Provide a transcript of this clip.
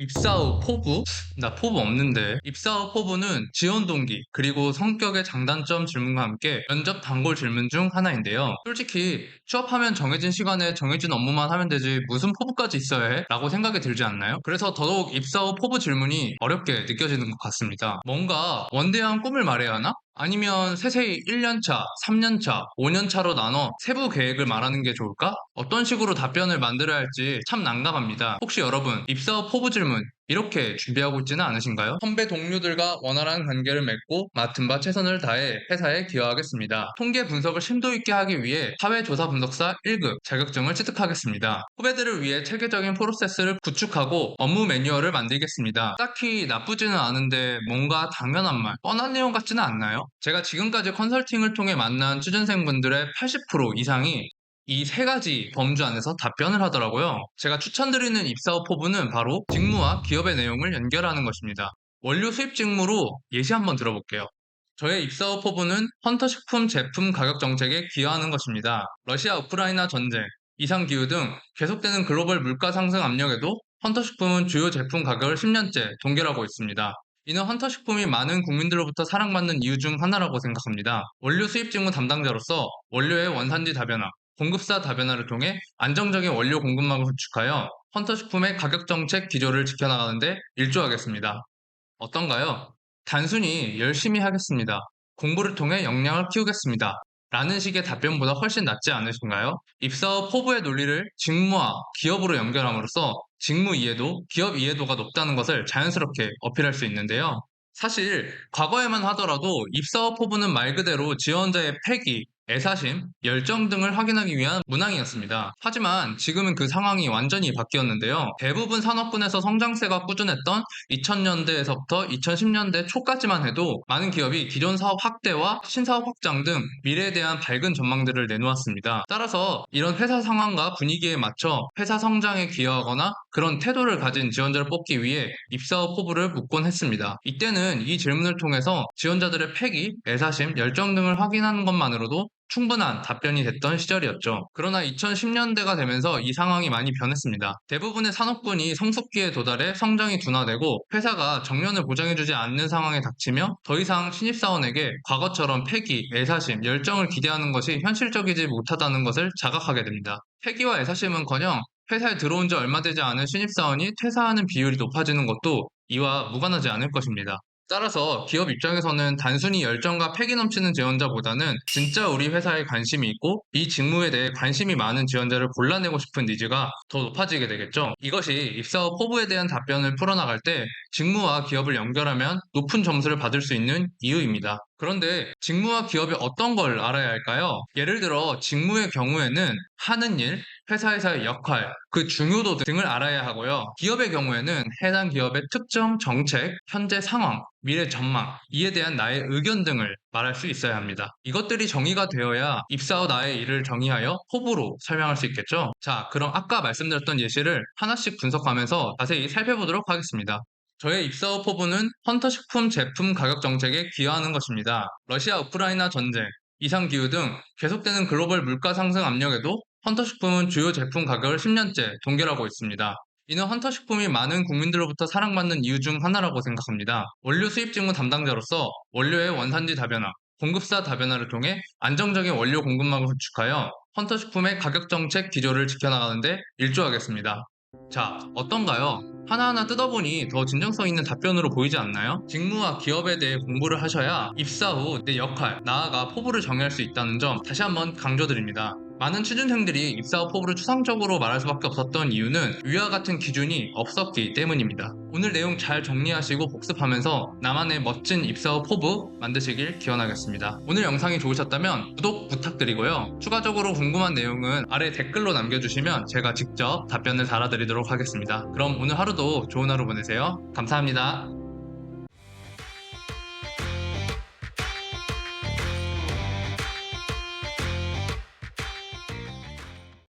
입사 후 포부? 나 포부 없는데. 입사 후 포부는 지원 동기, 그리고 성격의 장단점 질문과 함께 면접 단골 질문 중 하나인데요. 솔직히 취업하면 정해진 시간에 정해진 업무만 하면 되지 무슨 포부까지 있어야 해? 라고 생각이 들지 않나요? 그래서 더더욱 입사 후 포부 질문이 어렵게 느껴지는 것 같습니다. 뭔가 원대한 꿈을 말해야 하나? 아니면 세세히 1년차, 3년차, 5년차로 나눠 세부 계획을 말하는 게 좋을까? 어떤 식으로 답변을 만들어야 할지 참 난감합니다. 혹시 여러분 입사 후 포부 질문 이렇게 준비하고 있지는 않으신가요? 선배 동료들과 원활한 관계를 맺고 맡은 바 최선을 다해 회사에 기여하겠습니다. 통계 분석을 심도 있게 하기 위해 사회조사 분석사 1급 자격증을 취득하겠습니다. 후배들을 위해 체계적인 프로세스를 구축하고 업무 매뉴얼을 만들겠습니다. 딱히 나쁘지는 않은데 뭔가 당연한 말, 뻔한 내용 같지는 않나요? 제가 지금까지 컨설팅을 통해 만난 취준생분들의 80% 이상이 이 세 가지 범주 안에서 답변을 하더라고요. 제가 추천드리는 입사 후 포부는 바로 직무와 기업의 내용을 연결하는 것입니다. 원료 수입 직무로 예시 한번 들어볼게요. 저의 입사 후 포부는 헌터식품 제품 가격 정책에 기여하는 것입니다. 러시아 우크라이나 전쟁, 이상 기후 등 계속되는 글로벌 물가 상승 압력에도 헌터식품은 주요 제품 가격을 10년째 동결하고 있습니다. 이는 헌터식품이 많은 국민들로부터 사랑받는 이유 중 하나라고 생각합니다. 원료 수입 직무 담당자로서 원료의 원산지 다변화, 공급사 다변화를 통해 안정적인 원료 공급망을 구축하여 헌터식품의 가격 정책 기조를 지켜나가는데 일조하겠습니다. 어떤가요? 단순히 열심히 하겠습니다. 공부를 통해 역량을 키우겠습니다. 라는 식의 답변보다 훨씬 낫지 않으신가요? 입사 후 포부의 논리를 직무와 기업으로 연결함으로써 직무 이해도, 기업 이해도가 높다는 것을 자연스럽게 어필할 수 있는데요. 사실 과거에만 하더라도 입사 후 포부는 말 그대로 지원자의 패기, 애사심, 열정 등을 확인하기 위한 문항이었습니다. 하지만 지금은 그 상황이 완전히 바뀌었는데요. 대부분 산업군에서 성장세가 꾸준했던 2000년대에서부터 2010년대 초까지만 해도 많은 기업이 기존 사업 확대와 신사업 확장 등 미래에 대한 밝은 전망들을 내놓았습니다. 따라서 이런 회사 상황과 분위기에 맞춰 회사 성장에 기여하거나 그런 태도를 가진 지원자를 뽑기 위해 입사 후 포부를 묻곤 했습니다. 이때는 이 질문을 통해서 지원자들의 패기, 애사심, 열정 등을 확인하는 것만으로도 충분한 답변이 됐던 시절이었죠. 그러나 2010년대가 되면서 이 상황이 많이 변했습니다. 대부분의 산업군이 성숙기에 도달해 성장이 둔화되고 회사가 정년을 보장해주지 않는 상황에 닥치며 더 이상 신입사원에게 과거처럼 패기, 애사심, 열정을 기대하는 것이 현실적이지 못하다는 것을 자각하게 됩니다. 패기와 애사심은커녕 회사에 들어온 지 얼마 되지 않은 신입사원이 퇴사하는 비율이 높아지는 것도 이와 무관하지 않을 것입니다. 따라서 기업 입장에서는 단순히 열정과 패기 넘치는 지원자보다는 진짜 우리 회사에 관심이 있고 이 직무에 대해 관심이 많은 지원자를 골라내고 싶은 니즈가 더 높아지게 되겠죠. 이것이 입사 후 포부에 대한 답변을 풀어나갈 때 직무와 기업을 연결하면 높은 점수를 받을 수 있는 이유입니다. 그런데 직무와 기업이 어떤 걸 알아야 할까요? 예를 들어 직무의 경우에는 하는 일, 회사에서의 역할, 그 중요도 등을 알아야 하고요. 기업의 경우에는 해당 기업의 특정 정책, 현재 상황, 미래 전망, 이에 대한 나의 의견 등을 말할 수 있어야 합니다. 이것들이 정의가 되어야 입사 후 나의 일을 정의하여 포부로 설명할 수 있겠죠? 자, 그럼 아까 말씀드렸던 예시를 하나씩 분석하면서 자세히 살펴보도록 하겠습니다. 저의 입사 후 포부는 헌터식품 제품 가격 정책에 기여하는 것입니다. 러시아 우크라이나 전쟁, 이상기후 등 계속되는 글로벌 물가 상승 압력에도 헌터식품은 주요 제품 가격을 10년째 동결하고 있습니다. 이는 헌터식품이 많은 국민들로부터 사랑받는 이유 중 하나라고 생각합니다. 원료 수입 직무 담당자로서 원료의 원산지 다변화, 공급사 다변화를 통해 안정적인 원료 공급망을 구축하여 헌터식품의 가격 정책 기조를 지켜나가는데 일조하겠습니다. 자, 어떤가요? 하나하나 뜯어보니 더 진정성 있는 답변으로 보이지 않나요? 직무와 기업에 대해 공부를 하셔야 입사 후 내 역할, 나아가 포부를 정의할 수 있다는 점 다시 한번 강조드립니다. 많은 취준생들이 입사 후 포부를 추상적으로 말할 수밖에 없었던 이유는 위와 같은 기준이 없었기 때문입니다. 오늘 내용 잘 정리하시고 복습하면서 나만의 멋진 입사 후 포부 만드시길 기원하겠습니다. 오늘 영상이 좋으셨다면 구독 부탁드리고요. 추가적으로 궁금한 내용은 아래 댓글로 남겨주시면 제가 직접 답변을 달아드리도록 하겠습니다. 그럼 오늘 하루도 좋은 하루 보내세요. 감사합니다.